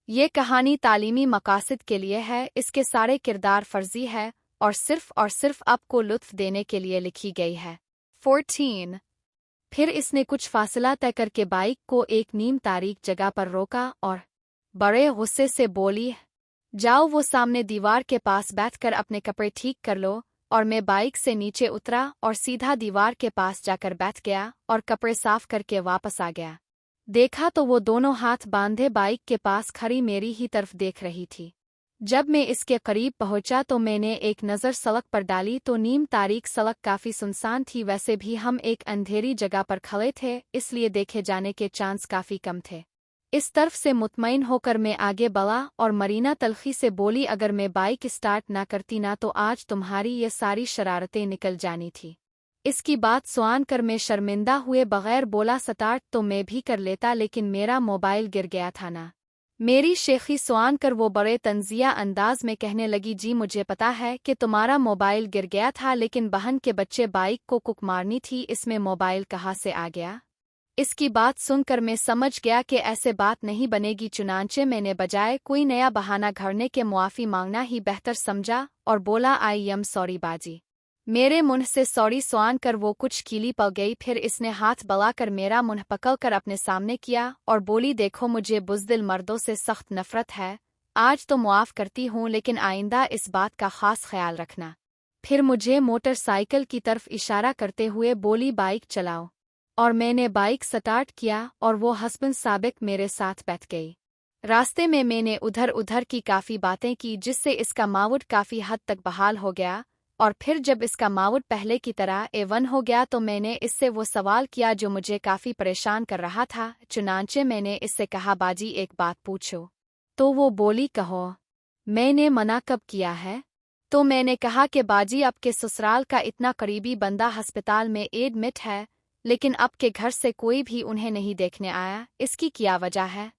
ये कहानी तालीमी मकासद के लिए है, इसके सारे किरदार फर्जी है और सिर्फ आपको लुत्फ देने के लिए लिखी गई है। 14 फिर इसने कुछ फासला तय करके बाइक को एक नीम तारीख जगह पर रोका और बड़े गुस्से से बोली, जाओ वो सामने दीवार के पास बैठकर अपने कपड़े ठीक कर लो। और मैं बाइक से नीचे उतरा और सीधा दीवार के पास जाकर बैठ गया और कपड़े साफ करके वापस आ गया। देखा तो वो दोनों हाथ बांधे बाइक के पास खड़ी मेरी ही तरफ देख रही थी। जब मैं इसके करीब पहुंचा तो मैंने एक नज़र सड़क पर डाली तो नीम तारीख सड़क काफ़ी सुनसान थी। वैसे भी हम एक अंधेरी जगह पर खड़े थे, इसलिए देखे जाने के चांस काफ़ी कम थे। इस तरफ से मुतमईन होकर मैं आगे बढ़ा और मरीना तलखी से बोली, अगर मैं बाइक स्टार्ट ना करती ना तो आज तुम्हारी ये सारी शरारतें निकल जानी थी। इसकी बात सुन कर मैं शर्मिंदा हुए बगैर बोला, स्टार्ट तो मैं भी कर लेता लेकिन मेरा मोबाइल गिर गया था ना। मेरी शेखी सुन कर वो बड़े तंजिया अंदाज में कहने लगी, जी मुझे पता है कि तुम्हारा मोबाइल गिर गया था, लेकिन बहन के बच्चे बाइक को कुक मारनी थी, इसमें मोबाइल कहाँ से आ गया। इसकी बात सुनकर मैं समझ गया कि ऐसे बात नहीं बनेगी। चुनांचे मैंने बजाय कोई नया बहाना घड़ने के मुआफ़ी मांगना ही बेहतर समझा और बोला, आई एम सॉरी बाजी। मेरे मुंह से सॉरी सुन कर वो कुछ कीली पड़ गई। फिर इसने हाथ बढ़ाकर मेरा मुंह पकड़कर अपने सामने किया और बोली, देखो मुझे बुज़दिल मर्दों से सख्त नफरत है। आज तो मुआफ़ करती हूँ लेकिन आइंदा इस बात का ख़ास ख्याल रखना। फिर मुझे मोटरसाइकिल की तरफ इशारा करते हुए बोली, बाइक चलाओ। और मैंने बाइक स्टार्ट किया और वो हस्बैंड साबिक मेरे साथ बैठ गई। रास्ते में मैंने उधर उधर की काफ़ी बातें की जिससे इसका माउड काफ़ी हद तक बहाल हो गया। और फिर जब इसका माउड पहले की तरह A1 हो गया तो मैंने इससे वो सवाल किया जो मुझे काफ़ी परेशान कर रहा था। चुनांचे मैंने इससे कहा, बाजी एक बात पूछो। तो वो बोली, कहो। मैंने मना कब किया है। तो मैंने कहा कि बाजी आपके ससुराल का इतना करीबी बंदा अस्पताल में एडमिट है, लेकिन आपके घर से कोई भी उन्हें नहीं देखने आया, इसकी क्या वजह है।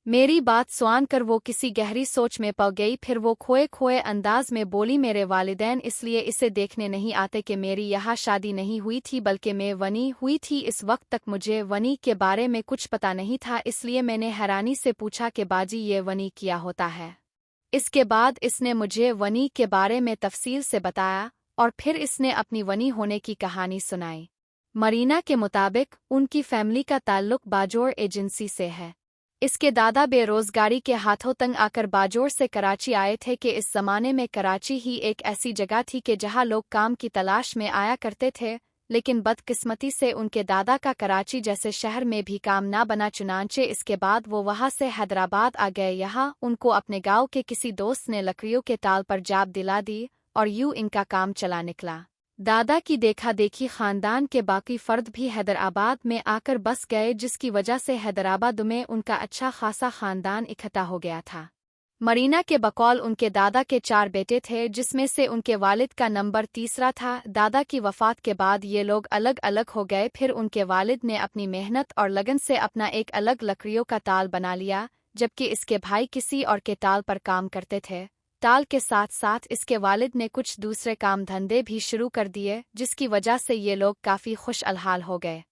मेरी बात सुन कर वो किसी गहरी सोच में पड़ गई। फिर वो खोए खोए अंदाज में बोली, मेरे वालिदैन इसलिए इसे देखने नहीं आते कि मेरी यहाँ शादी नहीं हुई थी बल्कि मैं वनी हुई थी। इस वक्त तक मुझे वनी के बारे में कुछ पता नहीं था, इसलिए मैंने हैरानी से पूछा कि बाजी ये वनी क्या होता है। इसके बाद इसने मुझे वनी के बारे में तफसील से बताया और फिर इसने अपनी वनी होने की कहानी सुनाई। मरीना के मुताबिक उनकी फैमिली का ताल्लुक बाजोर एजेंसी से है। इसके दादा बेरोजगारी के हाथों तंग आकर बाजोर से कराची आए थे कि इस जमाने में कराची ही एक ऐसी जगह थी कि जहां लोग काम की तलाश में आया करते थे, लेकिन बदकिस्मती से उनके दादा का कराची जैसे शहर में भी काम ना बना। चुनांचे इसके बाद वो वहां से हैदराबाद आ गए। यहाँ उनको अपने गांव के किसी दोस्त ने लकड़ियों के ताल पर जाब दिला दी और यूं इनका काम चला निकला। दादा की देखा देखी खानदान के बाकी फर्द भी हैदराबाद में आकर बस गए, जिसकी वजह से हैदराबाद में उनका अच्छा खासा खानदान इकट्ठा हो गया था। मरीना के बकौल उनके दादा के 4 बेटे थे, जिसमें से उनके वालिद का नंबर तीसरा था। दादा की वफ़ात के बाद ये लोग अलग अलग हो गए। फिर उनके वालिद ने अपनी मेहनत और लगन से अपना एक अलग लकड़ियों का ताल बना लिया, जबकि इसके भाई किसी और के ताल पर काम करते थे। ताल के साथ साथ इसके वालिद ने कुछ दूसरे काम धंधे भी शुरू कर दिए, जिसकी वजह से ये लोग काफ़ी खुशहाल हो गए।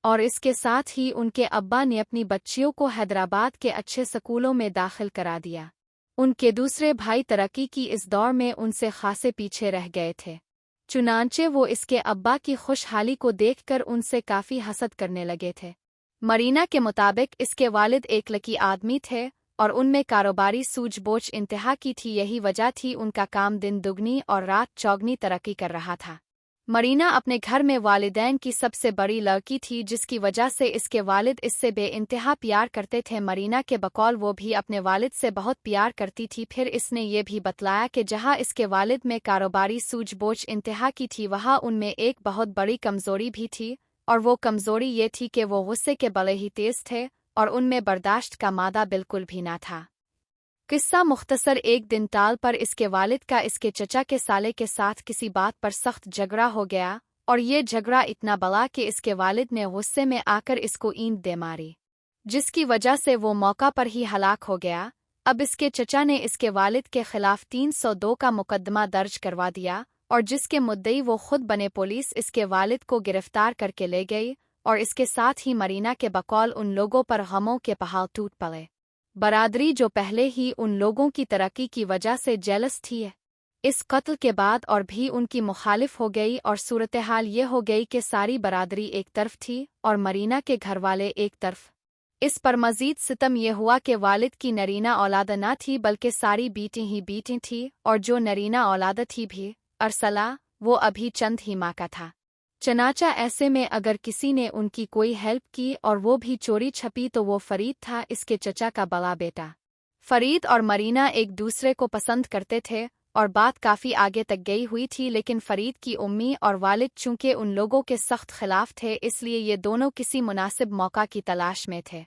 और इसके साथ ही उनके अब्बा ने अपनी बच्चियों को हैदराबाद के अच्छे स्कूलों में दाखिल करा दिया। उनके दूसरे भाई तरक्की की इस दौर में उनसे खासे पीछे रह गए थे। चुनांचे वो इसके अब्बा की खुशहाली को देखकर उनसे काफ़ी हसद करने लगे थे। मरीना के मुताबिक इसके वालिद एक लकी आदमी थे और उनमें कारोबारी सूझबूझ इंतहा की थी। यही वजह थी उनका काम दिन दुगनी और रात चौगनी तरक्की कर रहा था। मरीना अपने घर में वालिदैन की सबसे बड़ी लड़की थी, जिसकी वजह से इसके वालिद इससे बेइंतहा प्यार करते थे। मरीना के बकौल वो भी अपने वालिद से बहुत प्यार करती थी। फिर इसने ये भी बतलाया कि जहाँ इसके वालिद में कारोबारी सूझबूझ इंतहा की थी, वहाँ उनमें एक बहुत बड़ी कमज़ोरी भी थी, और वो कमज़ोरी ये थी कि वो गुस्से के बड़े ही तेज़ थे और उनमें बर्दाश्त का मादा बिल्कुल भी ना था। किस्सा मुख्तसर, एक दिन टाल पर इसके वालिद का इसके चचा के साले के साथ किसी बात पर सख्त झगड़ा हो गया और ये झगड़ा इतना बड़ा कि इसके वालिद ने गुस्से में आकर इसको ईंट दे मारी, जिसकी वजह से वो मौका पर ही हलाक हो गया। अब इसके चचा ने इसके वालिद के खिलाफ 302 का मुकदमा दर्ज करवा दिया और जिसके मुद्दई वो खुद बने। पुलिस इसके वालिद को गिरफ्तार करके ले गई और इसके साथ ही मरीना के बकौल उन लोगों पर गमों के पहाड़ टूट पड़े। बरादरी जो पहले ही उन लोगों की तरक्की की वजह से जेलस थी, इस कत्ल के बाद और भी उनकी मुखालिफ हो गई और सूरत-ए-हाल ये हो गई कि सारी बरादरी एक तरफ थी और मरीना के घरवाले एक तरफ। इस पर मजीद सितम ये हुआ कि वालिद की नरीना औलाद न थी बल्कि सारी बेटी ही बेटी थी, और जो नरीना औलाद थी भी अरसला, वो अभी चंद ही माँ का था। चनाचा ऐसे में अगर किसी ने उनकी कोई हेल्प की और वो भी चोरी छपी तो वो फरीद था, इसके चचा का बड़ा बेटा। फरीद और मरीना एक दूसरे को पसंद करते थे और बात काफ़ी आगे तक गई हुई थी, लेकिन फरीद की उम्मी और वालिद चूंकि उन लोगों के सख्त खिलाफ थे, इसलिए ये दोनों किसी मुनासिब मौका की तलाश में थे।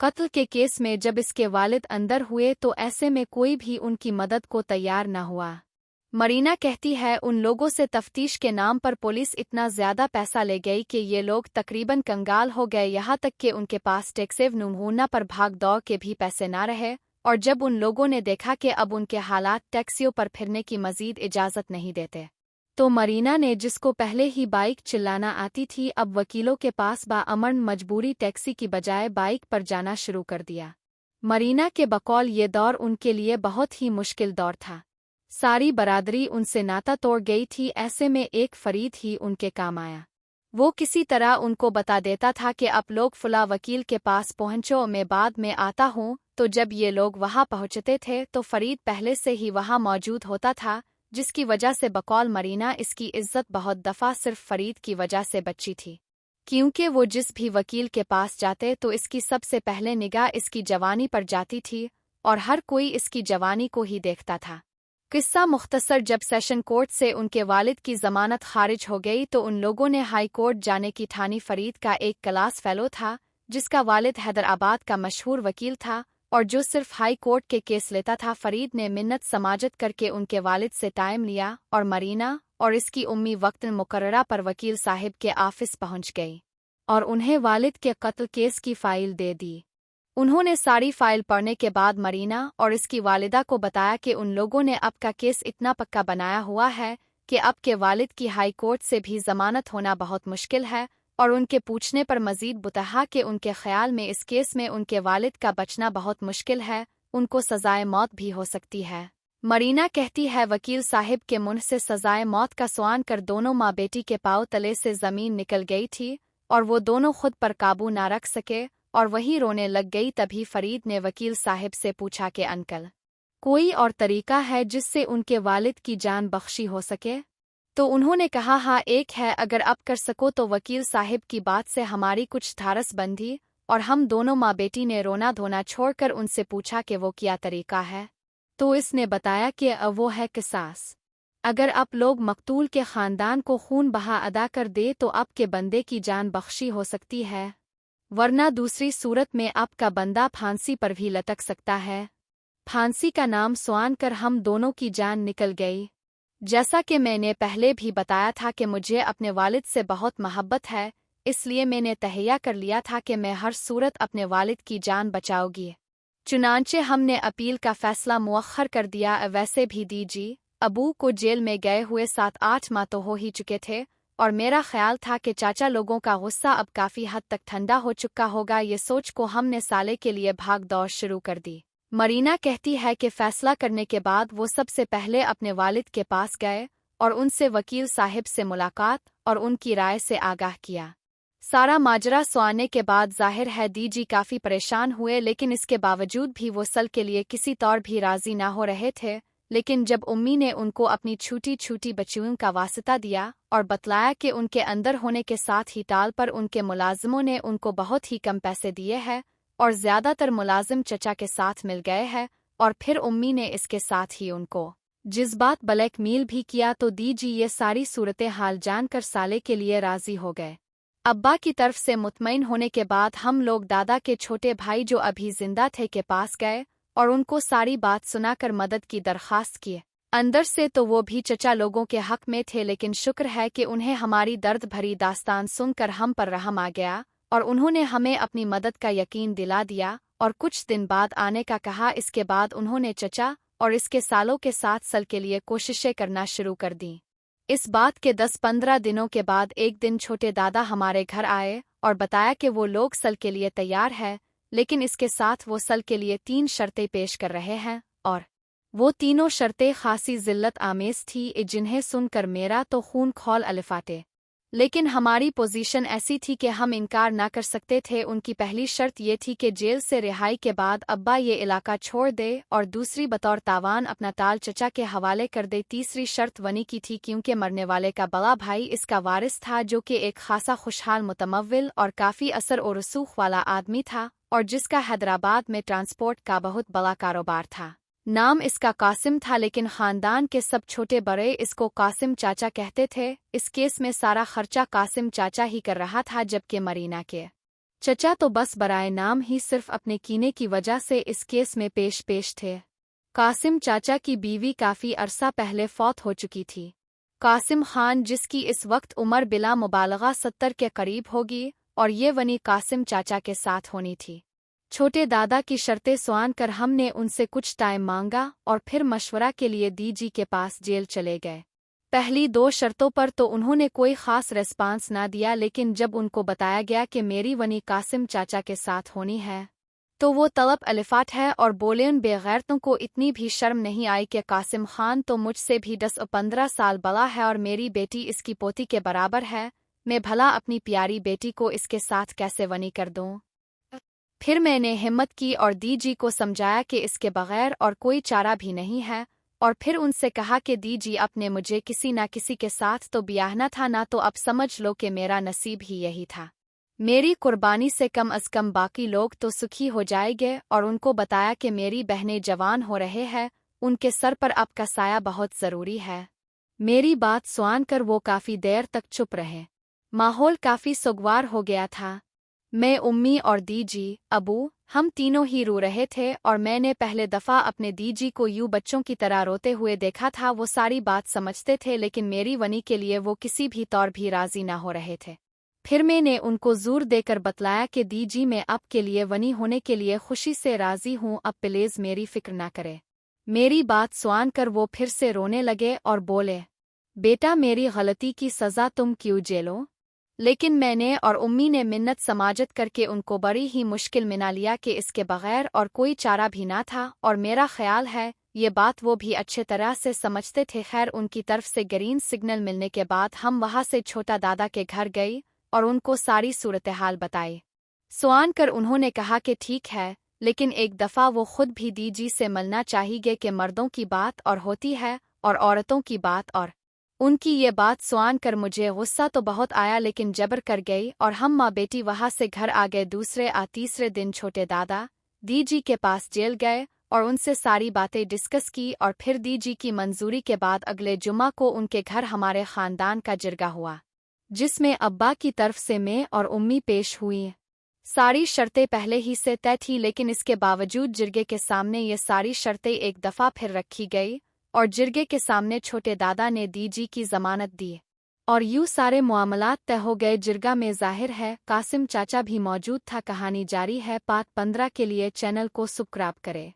कत्ल के केस में जब इसके वालिद अंदर हुए तो ऐसे में कोई भी उनकी मदद को तैयार न हुआ। मरीना कहती है, उन लोगों से तफ्तीश के नाम पर पुलिस इतना ज़्यादा पैसा ले गई कि ये लोग तकरीबन कंगाल हो गए, यहाँ तक कि उनके पास टैक्सेव नमूना पर भाग दौड़ के भी पैसे ना रहे, और जब उन लोगों ने देखा कि अब उनके हालात टैक्सियों पर फिरने की मजीद इजाज़त नहीं देते, तो मरीना ने, जिसको पहले ही बाइक चिल्लाना आती थी, अब वकीलों के पास बाअमन मजबूरी टैक्सी की बजाय बाइक पर जाना शुरू कर दिया। मरीना के बकौल ये दौर उनके लिए बहुत ही मुश्किल दौर था। सारी बरादरी उनसे नाता तोड़ गई थी, ऐसे में एक फरीद ही उनके काम आया। वो किसी तरह उनको बता देता था कि अब लोग फुला वकील के पास पहुंचो, मैं बाद में आता हूँ। तो जब ये लोग वहां पहुंचते थे तो फरीद पहले से ही वहां मौजूद होता था, जिसकी वजह से बकौल मरीना इसकी इज्जत बहुत दफ़ा सिर्फ फरीद की वजह से बची थी, क्योंकि वो जिस भी वकील के पास जाते तो इसकी सबसे पहले निगाह इसकी जवानी पर जाती थी और हर कोई इसकी जवानी को ही देखता था। किस्सा मुख्तसर, जब सेशन कोर्ट से उनके वालिद की जमानत खारिज हो गई तो उन लोगों ने हाई कोर्ट जाने की ठानी। फरीद का एक क्लास फेलो था जिसका वालिद हैदराबाद का मशहूर वकील था और जो सिर्फ हाई कोर्ट के केस लेता था। फरीद ने मिन्नत समाजत करके उनके वालिद से टाइम लिया और मरीना और इसकी उम्मी वक्तन मुकर्ररा पर वकील साहिब के ऑफिस पहुंच गई और उन्हें वालिद के कत्ल केस की फाइल दे दी। उन्होंने सारी फाइल पढ़ने के बाद मरीना और इसकी वालिदा को बताया कि उन लोगों ने अब का केस इतना पक्का बनाया हुआ है कि अब के वालिद की हाई कोर्ट से भी जमानत होना बहुत मुश्किल है, और उनके पूछने पर मजीद बताया कि उनके ख्याल में इस केस में उनके वालिद का बचना बहुत मुश्किल है, उनको सजाए मौत भी हो सकती है। मरीना कहती है, वकील साहिब के मुंह से सजाए मौत का सुआन कर दोनों माँ बेटी के पाँव तले से ज़मीन निकल गई थी और वो दोनों खुद पर काबू ना रख सके और वही रोने लग गई। तभी फरीद ने वकील साहिब से पूछा कि अंकल, कोई और तरीका है जिससे उनके वालिद की जान बख्शी हो सके? तो उन्होंने कहा, हाँ एक है, अगर अब कर सको तो। वकील साहिब की बात से हमारी कुछ धारस बंधी और हम दोनों माँ बेटी ने रोना धोना छोड़कर उनसे पूछा कि वो क्या तरीका है, तो इसने बताया कि वो है किसास। अगर आप लोग मकतूल के ख़ानदान को खून बहा अदा कर दे तो आपके बंदे की जान बख्शी हो सकती है, वरना दूसरी सूरत में आपका बंदा फांसी पर भी लटक सकता है। फांसी का नाम सुन कर हम दोनों की जान निकल गई। जैसा कि मैंने पहले भी बताया था कि मुझे अपने वालिद से बहुत मोहब्बत है, इसलिए मैंने तहैया कर लिया था कि मैं हर सूरत अपने वालिद की जान बचाऊंगी। चुनांचे हमने अपील का फैसला मुअख्खर कर दिया। वैसे भी दीजी अबू को जेल में गए हुए 7-8 माह तो हो ही चुके थे और मेरा ख्याल था कि चाचा लोगों का गुस्सा अब काफ़ी हद तक ठंडा हो चुका होगा। ये सोच को हमने साले के लिए भाग दौड़ शुरू कर दी। मरीना कहती है कि फैसला करने के बाद वो सबसे पहले अपने वालिद के पास गए और उनसे वकील साहिब से मुलाकात और उनकी राय से आगाह किया। सारा माजरा सुनने के बाद जाहिर है दीजी काफ़ी परेशान हुए, लेकिन इसके बावजूद भी वो सल के लिए किसी तौर भी राज़ी ना हो रहे थे। लेकिन जब उम्मी ने उनको अपनी छोटी छोटी बच्चियों का वास्ता दिया और बतलाया कि उनके अंदर होने के साथ ही टाल पर उनके मुलाजिमों ने उनको बहुत ही कम पैसे दिए हैं और ज़्यादातर मुलाजिम चचा के साथ मिल गए हैं, और फिर उम्मी ने इसके साथ ही उनको जिस ब्लैकमेल भी किया, तो दीजी ये सारी सूरतें हाल जानकर साले के लिए राज़ी हो गए। अब्बा की तरफ से मुतमईन होने के बाद हम लोग दादा के छोटे भाई जो अभी जिंदा थे के पास गए और उनको सारी बात सुनाकर मदद की दरख्वास्त की। अंदर से तो वो भी चचा लोगों के हक में थे, लेकिन शुक्र है कि उन्हें हमारी दर्द भरी दास्तान सुनकर हम पर रहम आ गया और उन्होंने हमें अपनी मदद का यकीन दिला दिया और कुछ दिन बाद आने का कहा। इसके बाद उन्होंने चचा और इसके सालों के साथ सल के लिए कोशिशें करना शुरू कर दी। इस बात के 10-15 दिनों के बाद एक दिन छोटे दादा हमारे घर आए और बताया कि वो लोग सल के लिए तैयार है, लेकिन इसके साथ वो सल के लिए 3 शर्तें पेश कर रहे हैं, और वो तीनों शर्तें खासी जिल्लत आमेज थी जिन्हें सुनकर मेरा तो खून खौल अलिफाटे। लेकिन हमारी पोजीशन ऐसी थी कि हम इनकार ना कर सकते थे। उनकी पहली शर्त ये थी कि जेल से रिहाई के बाद अब्बा ये इलाका छोड़ दे, और दूसरी बतौर तावान अपना ताल चचा के हवाले कर दे। तीसरी शर्त वनी की थी क्योंकि मरने वाले का बड़ा भाई इसका वारिस था, जो कि एक खासा खुशहाल मुतमव्विल और काफ़ी असर और रसूख वाला आदमी था, और जिसका हैदराबाद में ट्रांसपोर्ट का बहुत बड़ा कारोबार था। नाम इसका कासिम था, लेकिन खानदान के सब छोटे बड़े इसको कासिम चाचा कहते थे। इस केस में सारा खर्चा कासिम चाचा ही कर रहा था, जबकि मरीना के चचा तो बस बराए नाम ही सिर्फ अपने कीने की वजह से इस केस में पेश थे। कासिम चाचा की बीवी काफ़ी अरसा पहले फौत हो चुकी थी। कासिम खान, जिसकी इस वक्त उम्र बिला मुबालगा 70 के करीब होगी, और ये वनी कासिम चाचा के साथ होनी थी। छोटे दादा की शर्तें सुन कर हमने उनसे कुछ टाइम मांगा और फिर मशवरा के लिए दीजी के पास जेल चले गए। पहली 2 शर्तों पर तो उन्होंने कोई ख़ास रेस्पॉन्स ना दिया, लेकिन जब उनको बताया गया कि मेरी वनी कासिम चाचा के साथ होनी है, तो वो तलब अलिफाट है और बोले। उन बेगैरतों को इतनी भी शर्म नहीं आई कि कासिम खान तो मुझसे भी 10-15 साल बड़ा है और मेरी बेटी इसकी पोती के बराबर है। मैं भला अपनी प्यारी बेटी को इसके साथ कैसे वनी कर दूँ? फिर मैंने हिम्मत की और दीजी को समझाया कि इसके बगैर और कोई चारा भी नहीं है, और फिर उनसे कहा कि दीजी अपने मुझे किसी न किसी के साथ तो ब्याहना था ना, तो अब समझ लो कि मेरा नसीब ही यही था। मेरी कुर्बानी से कम अज़ कम बाकी लोग तो सुखी हो जाएंगे। और उनको बताया कि मेरी बहनें जवान हो रहे हैं, उनके सर पर आपका साया बहुत ज़रूरी है। मेरी बात सुन कर वो काफ़ी देर तक चुप रहे। माहौल काफ़ी सुगवार हो गया था। मैं, उम्मी और दीजी, अबू, हम तीनों ही रो रहे थे, और मैंने पहले दफ़ा अपने दीजी को यूं बच्चों की तरह रोते हुए देखा था। वो सारी बात समझते थे, लेकिन मेरी वनी के लिए वो किसी भी तौर भी राज़ी ना हो रहे थे। फिर मैंने उनको ज़ोर देकर बतलाया कि दीजी, मैं अब के लिए वनी होने के लिए खुशी से राज़ी हूँ, अब प्लीज़ मेरी फ़िक्र ना करे। मेरी बात सुन कर वो फिर से रोने लगे और बोले, बेटा, मेरी गलती की सज़ा तुम क्यों झेलो? लेकिन मैंने और उम्मी ने मिन्नत समाजत करके उनको बड़ी ही मुश्किल मना लिया कि इसके बगैर और कोई चारा भी ना था, और मेरा ख्याल है ये बात वो भी अच्छे तरह से समझते थे। खैर, उनकी तरफ से ग्रीन सिग्नल मिलने के बाद हम वहाँ से छोटा दादा के घर गई और उनको सारी सूरत हाल बताई। सुन कर उन्होंने कहा कि ठीक है, लेकिन एक दफ़ा वो खुद भी दीजी से मिलना चाहिए कि मर्दों की बात और होती है और औरतों की बात और। उनकी ये बात सुन कर मुझे गुस्सा तो बहुत आया, लेकिन जबर कर गई और हम माँ बेटी वहाँ से घर आ गए। दूसरे तीसरे दिन छोटे दादा दीजी के पास जेल गए और उनसे सारी बातें डिस्कस की, और फिर दीजी की मंजूरी के बाद अगले जुमा को उनके घर हमारे ख़ानदान का जिरगा हुआ, जिसमें अब्बा की तरफ से मैं और उम्मी पेश हुई। सारी शर्तें पहले ही से तय थी, लेकिन इसके बावजूद जिरगे के सामने ये सारी शर्तें एक दफ़ा फिर रखी गई, और जिरगे के सामने छोटे दादा ने दीजी की जमानत दी, और यूं सारे मामलात तय हो गए। जिरगा में जाहिर है कासिम चाचा भी मौजूद था। कहानी जारी है। पार्ट 15 के लिए चैनल को सब्सक्राइब करें।